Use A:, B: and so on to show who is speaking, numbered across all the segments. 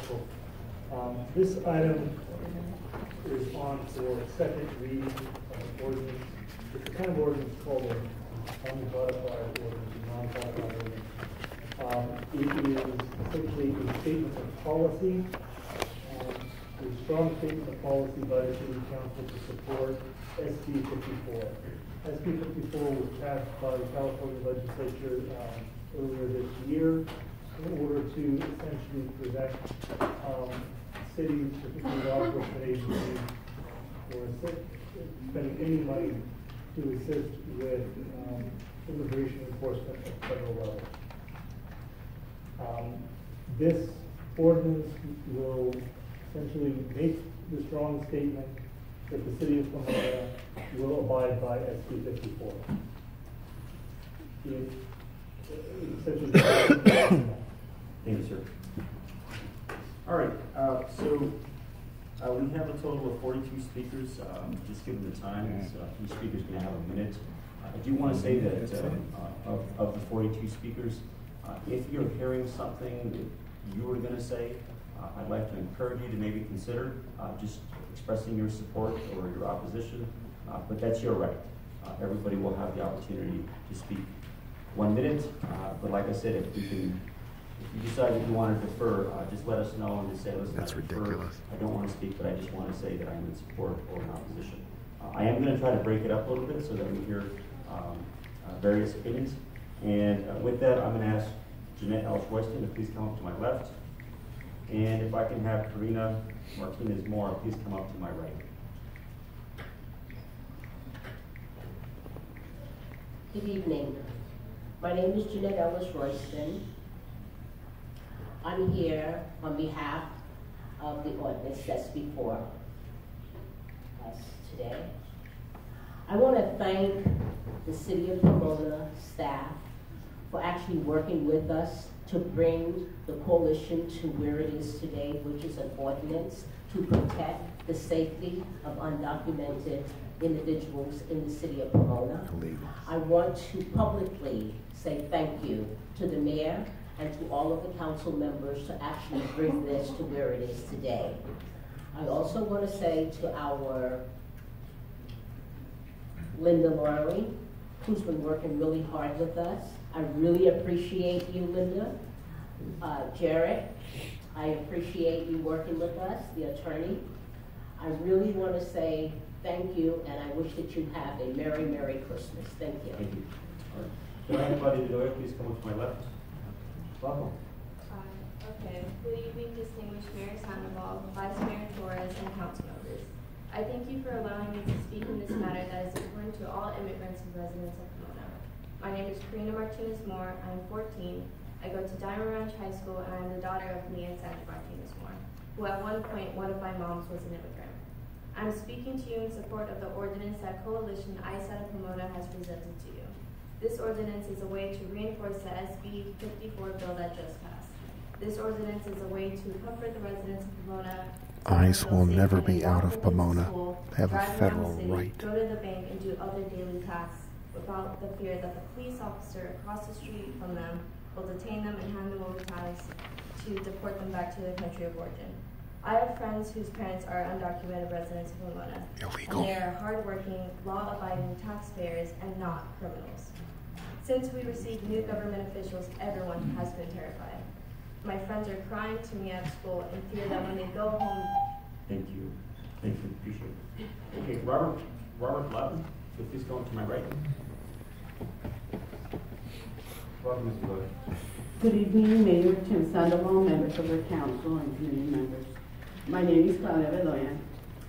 A: Council. This item is on for second reading of ordinance. It's a kind of ordinance called an uncodified ordinance, a non-codified ordinance. It is essentially a statement of policy, a strong statement of policy by the City Council to support SB 54. SB 54 was passed by the California legislature earlier this year in order to essentially prevent cities, particularly law enforcement agencies, or spending any money to assist with immigration enforcement at federal level. This ordinance will essentially make the strong statement that the City of Pomona will abide by SB 54.
B: Thank you, sir. All right, so we have a total of 42 speakers. Just given the time, each speaker is going to have a minute. I do want to say that of the 42 speakers, if you're hearing something that you were going to say, I'd like to encourage you to maybe consider just expressing your support or your opposition, but that's your right. Everybody will have the opportunity to speak. 1 minute, but like I said, if you decide that you want to defer, just let us know and just say, listen,
C: that's ridiculous.
B: I don't want to speak, but I just want to say that I'm in support or in opposition. I am going to try to break it up a little bit so that we hear various opinions. And with that, I'm going to ask Jeanette Ellis-Royston to please come up to my left. And if I can have Karina Martinez-Moore, please come up to my right.
D: Good evening. My name is Jeanette Ellis-Royston. I'm here on behalf of the ordinance that's before us today. I want to thank the City of Pomona staff for actually working with us to bring the coalition to where it is today, which is an ordinance to protect the safety of undocumented individuals in the City of Pomona. I want to publicly say thank you to the mayor and to all of the council members to actually bring this to where it is today. I also want to say to our Linda Laurie, who's been working really hard with us. I really appreciate you, Linda. Jared, I appreciate you working with us, the attorney. I really want to say thank you, and I wish that you have a Merry, Merry Christmas. Thank you.
B: Thank you. All right. Can I invite you to please come up to my left? Welcome.
E: Okay. Good evening, distinguished Mayor Sandoval, Vice Mayor Torres, and council members. I thank you for allowing me to speak in this matter that is important to all immigrants and residents of Pomona. My name is Karina Martinez-Moore. I am 14. I go to Diamond Ranch High School, and I am the daughter of me and Sandra Martinez-Moore, who at one point, one of my moms was an immigrant. I'm speaking to you in support of the ordinance that Coalition ISAT of Pomona has presented to you. This ordinance is a way to reinforce the SB 54 bill that just passed. This ordinance is a way to comfort the residents of Pomona.
C: ICE will never be out of Pomona. They have a federal right.
E: Go to the bank and do other daily tasks without the fear that the police officer across the street from them will detain them and hand them over to ICE to deport them back to their country of origin. I have friends whose parents are undocumented residents of Pomona.
C: Illegal.
E: And they are hardworking, law-abiding taxpayers and not criminals. Since we received new government officials, everyone has been terrified. My friends are crying to me at school in fear that when they go home.
B: Thank you. Thank you. Appreciate it. Okay, Robert Loudon, so please come to my right. Welcome, Mr. Loudon.
F: Good evening, Mayor Tim Sandoval, members of the council, and community members. My name is Claudia Bedoya.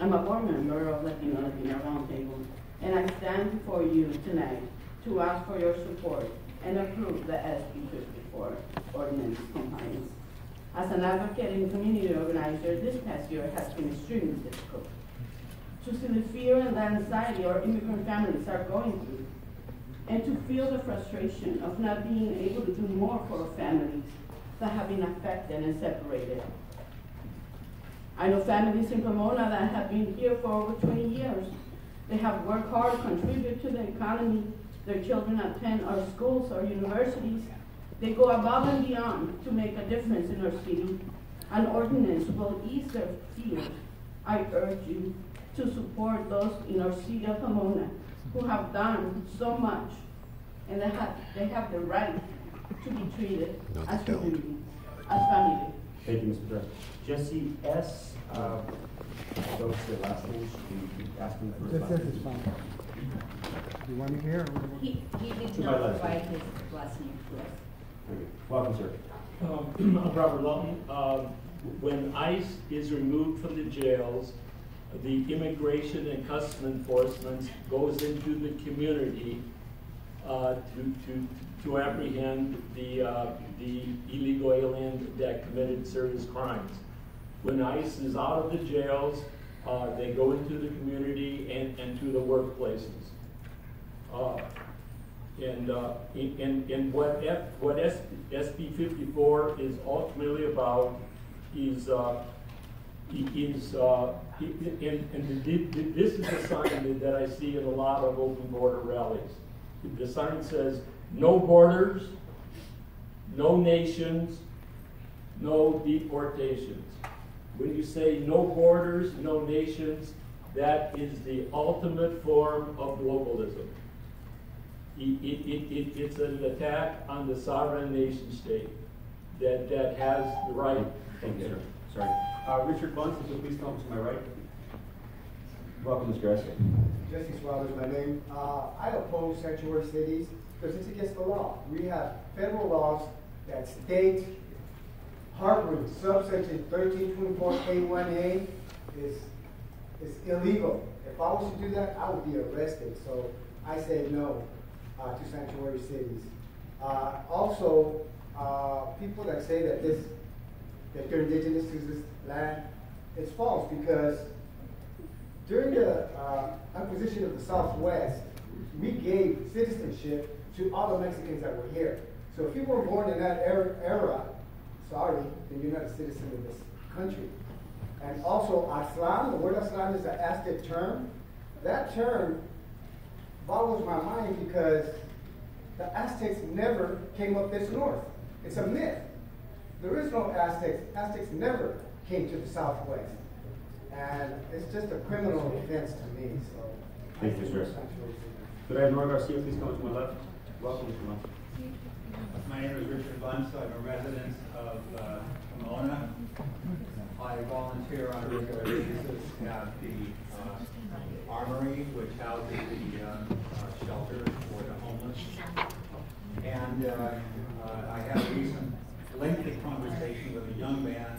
F: I'm a board member of Latino Roundtable, and I stand before you tonight to ask for your support and approve the SB 54 ordinance compliance. As an advocate and community organizer, this past year has been extremely difficult. To see the fear and the anxiety our immigrant families are going through, and to feel the frustration of not being able to do more for our families that have been affected and separated. I know families in Pomona that have been here for over 20 years. They have worked hard, contributed to the economy. Their children attend our schools or universities. They go above and beyond to make a difference in our city. An ordinance will ease their fears. I urge you to support those in our city of Pomona who have done so much, and they have the right to be treated
C: No, they
F: as
C: don't.
F: community, as family.
B: Thank you, Mr. President. Jesse S., those are the last names, you asked me for his last name.
G: fine. Do you want me here?
D: He did
B: To my
D: not
B: left.
D: provide his last name to us.
B: Very good. Welcome, sir.
H: I'm Robert Lawton. When ICE is removed from the jails, the Immigration and Customs Enforcement goes into the community to apprehend the illegal alien that committed serious crimes. When ICE is out of the jails, they go into the community and to the workplaces. And what SB 54 is ultimately about is this is a sign that I see in a lot of open border rallies. The sign says, no borders, no nations, no deportations. When you say no borders, no nations, that is the ultimate form of globalism. It's an attack on the sovereign nation state that has the right.
B: Thank you, sir. Sorry. Richard Bunce, if you'll please come to my right. Welcome, Mr. S.
I: Jesse Swell is my name. I oppose sanctuary cities because it's against the law. We have federal laws that state harboring subsection 1324A1A is illegal. If I was to do that, I would be arrested. So I say no to sanctuary cities. Also, people that say that they're indigenous to this land, it's false because during the acquisition of the Southwest, we gave citizenship to all the Mexicans that were here. So if you were born in that era, sorry, then you're not a citizen of this country. And also, Aztlan, the word Aztlan is an Aztec term. That term boggles my mind because the Aztecs never came up this north. It's a myth. There is no Aztecs. Aztecs never came to the Southwest. And it's just a criminal offense to me. So
B: Thank you, sir. Could I have Nora Garcia please come to my left? Welcome, Mr. Bunce.
J: My name is Richard Bunce. I'm a resident of Pomona. I volunteer on a regular basis at the Armory, which houses the shelter for the homeless. And I had a recent lengthy conversation with a young man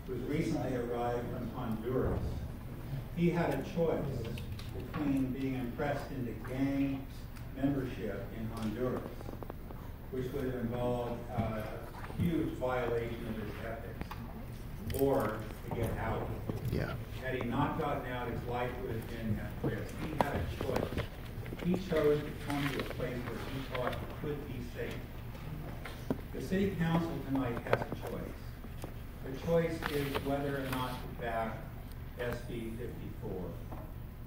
J: who's recently arrived from Honduras. He had a choice between being impressed into gang membership in Honduras, which would have involved a huge violation of his ethics, or to get out.
C: Yeah.
J: Had he not gotten out, his life would have been at risk. He had a choice. He chose to come to a place where he thought he could be safe. The city council tonight has a choice. The choice is whether or not to back SB 54.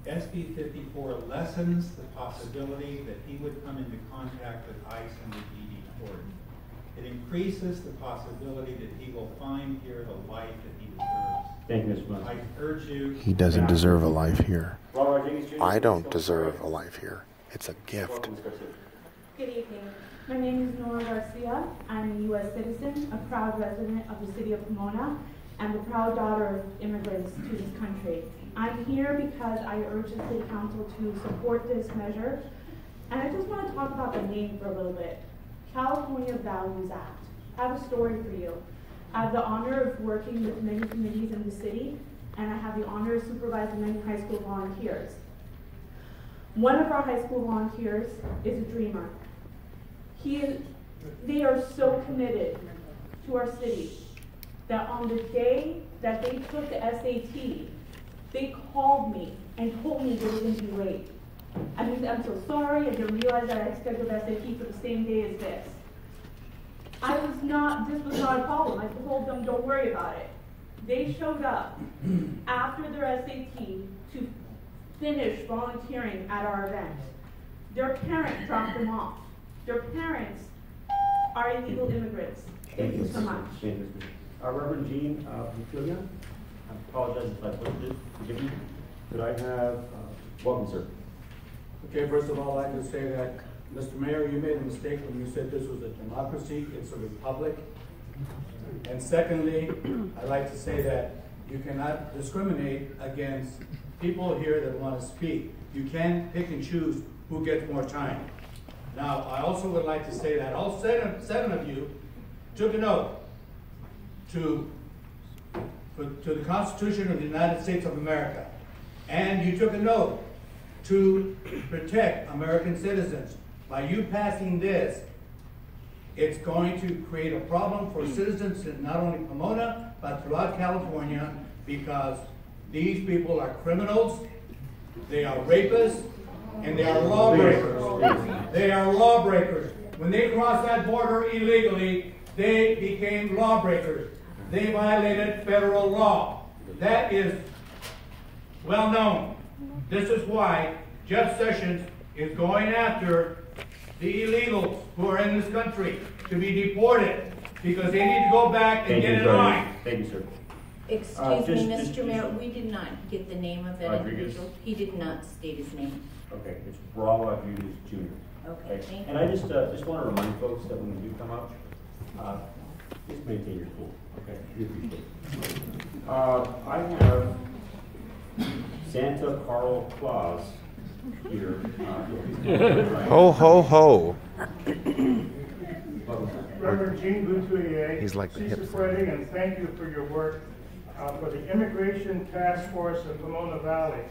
J: SB 54 lessens the possibility that he would come into contact with ICE and would be deported. It increases the possibility that he will find here the life that he deserves.
B: Thank you, Mr. Bunce.
J: I urge you.
C: He doesn't deserve a life here.
B: Robert Rodriguez Jr.,
C: I don't
B: please come to my
C: deserve
B: right.
C: a life here. It's a gift.
B: Welcome, Ms. Garcia.
K: Good evening. My name is Nora Garcia. I'm a U.S. citizen, a proud resident of the city of Pomona, and the proud daughter of immigrants to this country. I'm here because I urge the city council to support this measure. And I just want to talk about the name for a little bit. California Values Act. I have a story for you. I have the honor of working with many committees in the city, and I have the honor of supervising many high school volunteers. One of our high school volunteers is a dreamer. They are so committed to our city that on the day that they took the SAT, they called me and told me they were going to be late. I mean, I'm so sorry, I didn't realize that I had scheduled SAT for the same day as this. This was not a problem. I told them, don't worry about it. They showed up after their SAT to finish volunteering at our event. Their parents dropped them off. Their parents are illegal immigrants. Thank you so much.
B: Thank you, Reverend Jean Bukilia. I apologize if I butchered it. Forgive me. Could I have, welcome, sir.
L: Okay, first of all, I'd like to say that, Mr. Mayor, you made a mistake when you said this was a democracy. It's a republic. And secondly, I'd like to say that you cannot discriminate against people here that want to speak. You can pick and choose who gets more time. Now, I also would like to say that all seven of you took an oath to the Constitution of the United States of America. And you took an oath to protect American citizens. By you passing this, it's going to create a problem for citizens in not only Pomona, but throughout California, because these people are criminals, they are rapists, and they are lawbreakers. They are lawbreakers. When they crossed that border illegally, they became lawbreakers. They violated federal law. That is well known. This is why Jeff Sessions is going after the illegals who are in this country to be deported because they need to go back and get in line.
B: Thank you, sir.
M: Excuse me, Mr. Mayor, we did not get the name of that individual. He did not state his name.
B: Okay, it's Raul Rodriguez Jr.
M: Okay, thank you.
B: And I just want to remind folks that when you do come up, just maintain your cool. Okay, we appreciate it. I have Santa Carl Claus here.
C: Ho, ho, ho.
A: Reverend Jean Bukilia,
C: He's like the hip
A: spreading, and thank you for your work for the Immigration Task Force of Pomona Valley.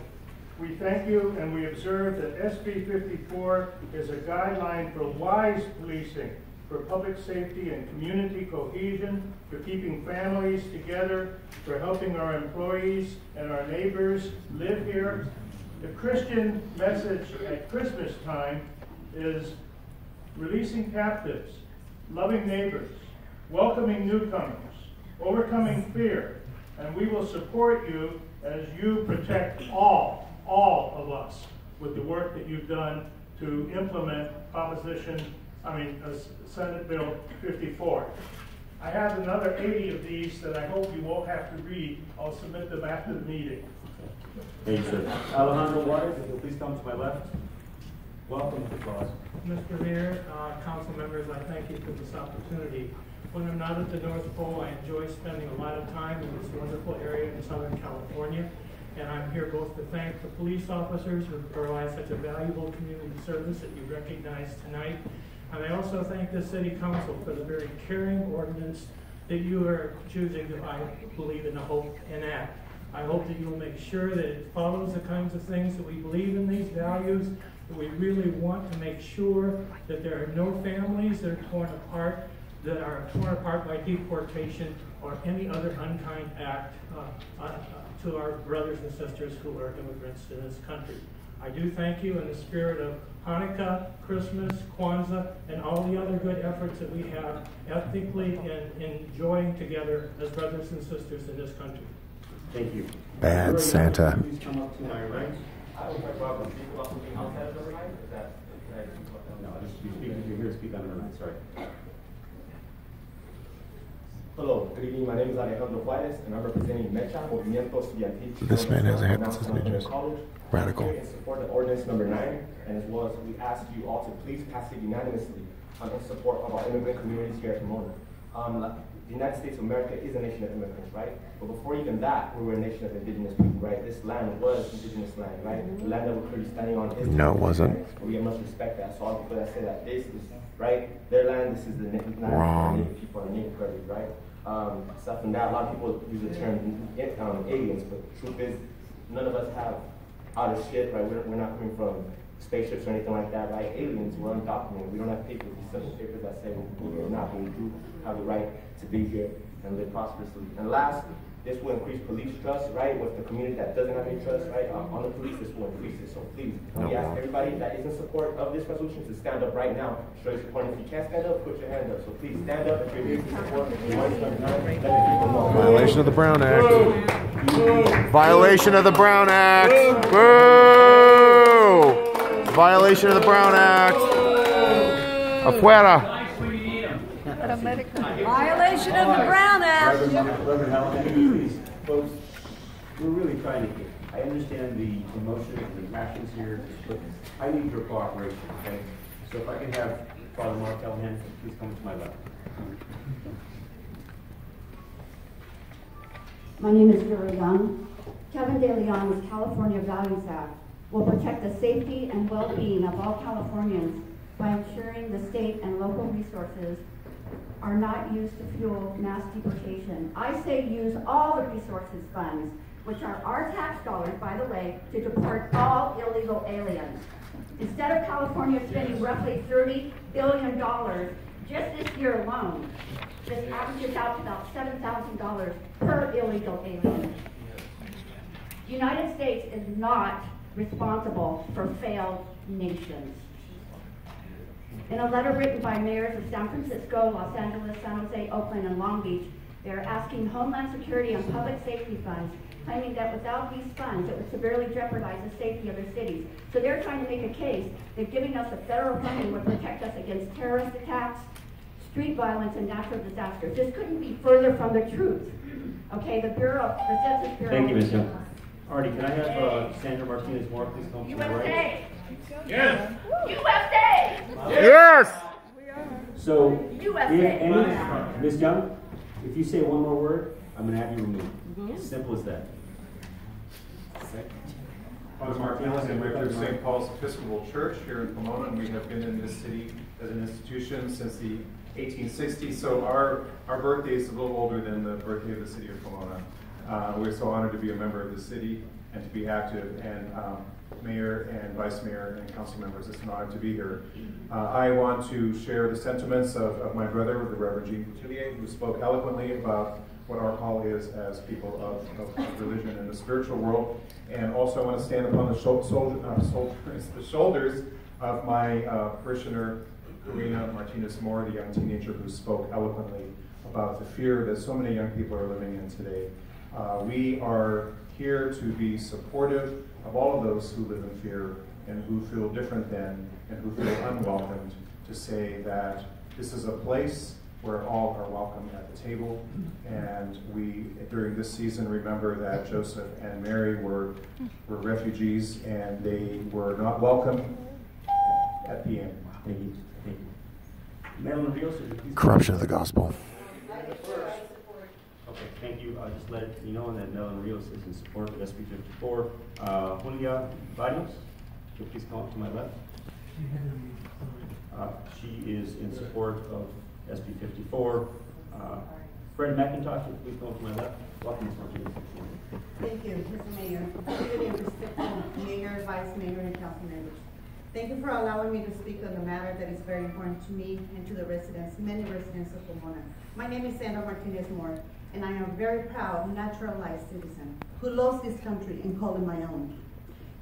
A: We thank you, and we observe that SB 54 is a guideline for wise policing, for public safety and community cohesion, for keeping families together, for helping our employees and our neighbors live here. The Christian message at Christmas time is releasing captives, loving neighbors, welcoming newcomers, overcoming fear, and we will support you as you protect all of us with the work that you've done to implement Senate Bill 54. I have another 80 of these that I hope you won't have to read. I'll submit them after the meeting.
B: Thank you, sir. Alejandro Juarez, if you'll please come to my left. Welcome to the clause.
N: Mr. Mayor, council members, I thank you for this opportunity. When I'm not at the North Pole, I enjoy spending a lot of time in this wonderful area in Southern California. And I'm here both to thank the police officers who provide such a valuable community service that you recognize tonight. And I also thank the City Council for the very caring ordinance that you are choosing to, I believe, in the hope enact. I hope that you'll make sure that it follows the kinds of things that we believe in, these values, that we really want to make sure that there are no families that are torn apart by deportation or any other unkind act to our brothers and sisters who are immigrants in this country. I do thank you in the spirit of Hanukkah, Christmas, Kwanzaa, and all the other good efforts that we have ethnically and enjoying together as brothers and sisters in this country.
B: Thank you.
C: Bad Santa.
B: Please come up to my right.
O: I would talk about people also being outside of number 9. Is that
B: no, you're here to speak on number 9, sorry.
O: Hello, good evening. My name is Alejandro Juarez, and I'm representing Mecha, Movimiento Estudiantil.
C: This man has a half of his majors. Radical.
O: In support of ordinance number 9, and as well as we ask you all to please pass it unanimously in support of our immigrant communities here at Pomona. The United States of America is a nation of immigrants, right? But before even that, we were a nation of indigenous people, right? This land was indigenous land, right? The land that we're clearly standing on is
C: no, it wasn't.
O: Right? We must respect that. So all people that say that this is, right, their land, this is the land
C: Wrong.
O: of Native people and Native heritage, right? Aside from that, a lot of people use the term aliens, but the truth is, none of us have outer shit, right? We're not coming from spaceships or anything like that, right? Aliens, we're undocumented. We don't have papers, these simple papers that say we're not, but we do have the right to be here and live prosperously. And last, this will increase police trust, right? With the community that doesn't have any trust, right? On the police, this will increase it. So please, we ask everybody that is in support of this resolution to stand up right now. Show your support. If you can't stand up, put your hand up. So please stand up if you're here to support.
C: Violation of the Brown Act. Violation of the Brown Act. Boo! Violation of the Brown Act. Afuera.
P: Violation of the Brown Act.
B: Reverend Howland, please, folks, we're really trying to, I understand the emotion and the passions here, but I need your cooperation, okay? So if I can have Father Mark Callahan, please come to my left.
P: My name is Vera Young. Kevin De Leon's California Values Act will protect the safety and well-being of all Californians by ensuring the state and local resources are not used to fuel mass deportation. I say use all the resources funds, which are our tax dollars, by the way, to deport all illegal aliens. Instead of California spending roughly $30 billion just this year alone, this averages out to about $7,000 per illegal alien. The United States is not responsible for failed nations. In a letter written by mayors of San Francisco, Los Angeles, San Jose, Oakland, and Long Beach, they are asking Homeland Security and public safety funds, claiming that without these funds, it would severely jeopardize the safety of their cities. So they're trying to make a case that giving us the federal funding would protect us against terrorist attacks, street violence, and natural disasters. This couldn't be further from the truth. Okay, the Census Bureau.
B: Thank you, Ms. Young. Alrighty, can I have Sandra Martinez-Moore please come to my right?
P: Yes. USA.
C: Yes.
B: So,
P: USA.
B: Ms. Young, if you say one more word, I'm going to have you removed. Simple as that.
Q: Father Mark Callahan, rector of St. Paul's Episcopal Church here in Pomona, and we have been in this city as an institution since the 1860s. So our birthday is a little older than the birthday of the city of Pomona. We're so honored to be a member of the city and to be active, and mayor and vice mayor and council members, it's an honor to be here. I want to share the sentiments of my brother, the Reverend Jean Coutelier, who spoke eloquently about what our call is as people of religion in the spiritual world. And also I want to stand upon the shoulders of my parishioner, Karina Martinez-Moore, the young teenager who spoke eloquently about the fear that so many young people are living in today. We are here to be supportive of all of those who live in fear and who feel different than and who feel unwelcomed, to say that this is a place where all are welcome at the table. And we, during this season, remember that Joseph and Mary were refugees and they were not welcome at the end.
B: Thank you. Thank you. Madeline Rios,
C: Corruption of the gospel.
B: Okay, thank you. I'll just let you know that Madeline Rios is in support of SB 54. Julia Barrios, could you please come up to my left? She is in support of SB 54. Fred McIntosh, please come up to my left. Welcome, Ms. Martinez.
R: Thank you, Mr. Mayor. Really respected Mayor, Vice Mayor, and council members. Thank you for allowing me to speak on a matter that is very important to me and to the residents, many residents of Pomona. My name is Sandra Martinez-Moore, and I am a very proud, naturalized citizen who loves this country and call it my own.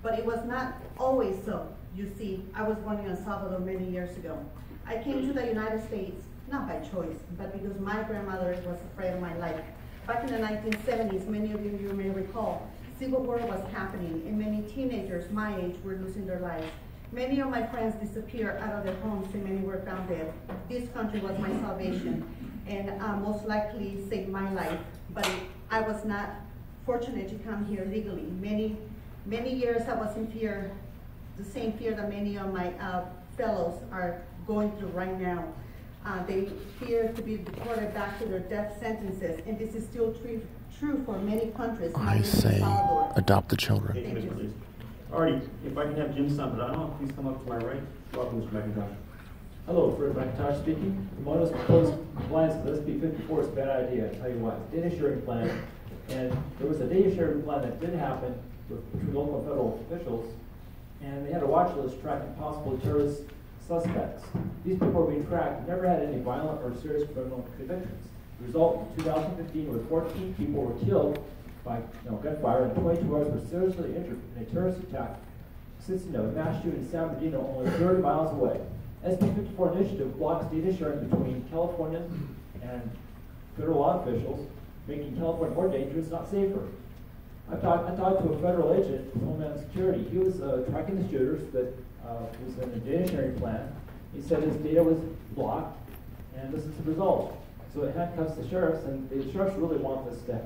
R: But it was not always so. You see, I was born in El Salvador many years ago. I came to the United States, not by choice, but because my grandmother was afraid of my life. Back in the 1970s, many of you may recall, Civil War was happening, and many teenagers my age were losing their lives. Many of my friends disappeared out of their homes, and many were found dead. This country was my salvation, and most likely saved my life. But I was not fortunate to come here legally. Many years I was in fear, the same fear that many of my fellows are going through right now. They fear to be deported back to their death sentences, and this is still true for many countries.
C: I say adopt the children.
B: Thank you, Ms. Martinez. Alrighty, if I can have Jim Zambrano, please come up to my right. Welcome, Mr. McIntosh.
S: Hello, Fred McIntosh speaking. Pomona's proposed compliance with SB 54 is a bad idea. I'll tell you what. Data sharing plan, and there was a data sharing plan that did happen between local and federal officials, and they had a watch list tracking possible terrorist suspects. These people were being tracked, never had any violent or serious criminal convictions. The result in 2015 was 14 people were killed by gunfire, and 22 others were seriously injured in a terrorist attack consisting of a mass shooting in San Bernardino, only 30 miles away. SB 54 initiative blocks data sharing between California and federal law officials, making California more dangerous, not safer. I talked to a federal agent from Homeland Security. He was tracking the shooters that was in a data sharing plan. He said his data was blocked, and this is the result. So it handcuffs the sheriffs, and the sheriffs really want this to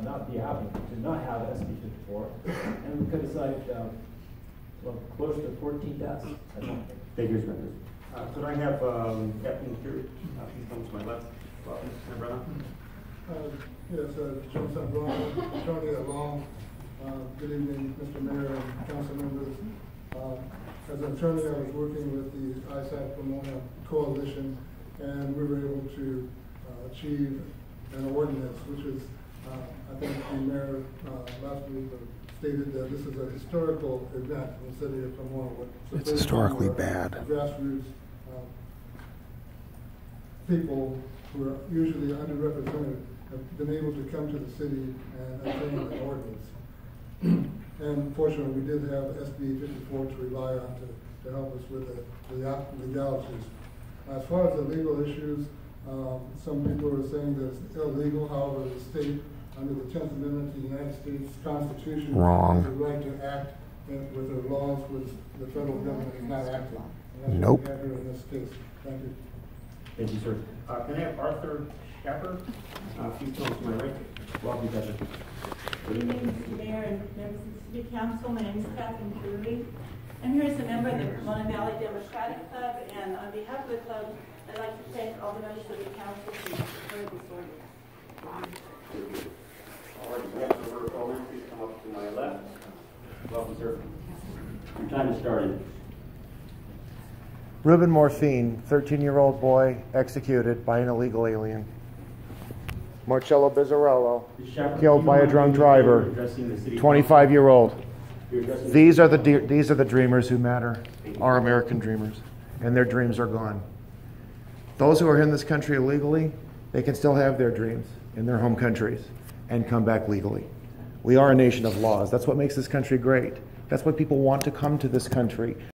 S: not be happening, to not have SB 54. And we could decide, well, close to 14 deaths.
B: Thank you, members. Could I have Captain Curie, please come to my left. Welcome, my brother.
T: Yes, John Zambrano, attorney at law. Good evening, Mr. Mayor and council members. As an attorney, I was working with the ISAC Pomona Coalition, and we were able to achieve an ordinance, which is, I think the mayor last week stated that this is a historical event in the city of Pomona.
C: It's historically bad.
T: Grassroots people who are usually underrepresented have been able to come to the city and obtain an ordinance. And fortunately, we did have SB 54 to rely on to help us with the legalities. As far as the legal issues, some people are saying that it's illegal. However, the state, under the 10th Amendment to the United States Constitution,
C: Wrong.
T: has the right to act with their laws, which the federal government is not acting. And that's
C: Nope.
T: what we have here in this case. Thank you.
B: Thank you, sir. Can I have Arthur Schaffer? Please come to my right. Welcome, Captain.
U: Good evening, Mr. Mayor and members of the City Council. My name is Catherine Drury. I'm here as a member of the Pomona Valley Democratic Club, and on behalf of the club, I'd like to thank all the members of the council for this ordinance.
B: All right, Councilor Coleman, please come up to my left. Welcome, sir. Your time has started.
G: Ruben Morphine, 13-year-old boy, executed by an illegal alien. Marcello Bizzarello, killed by a drunk driver, 25-year-old. These are the dreamers who matter, our American dreamers, and their dreams are gone. Those who are in this country illegally, they can still have their dreams in their home countries and come back legally. We are a nation of laws. That's what makes this country great. That's why people want to come to this country.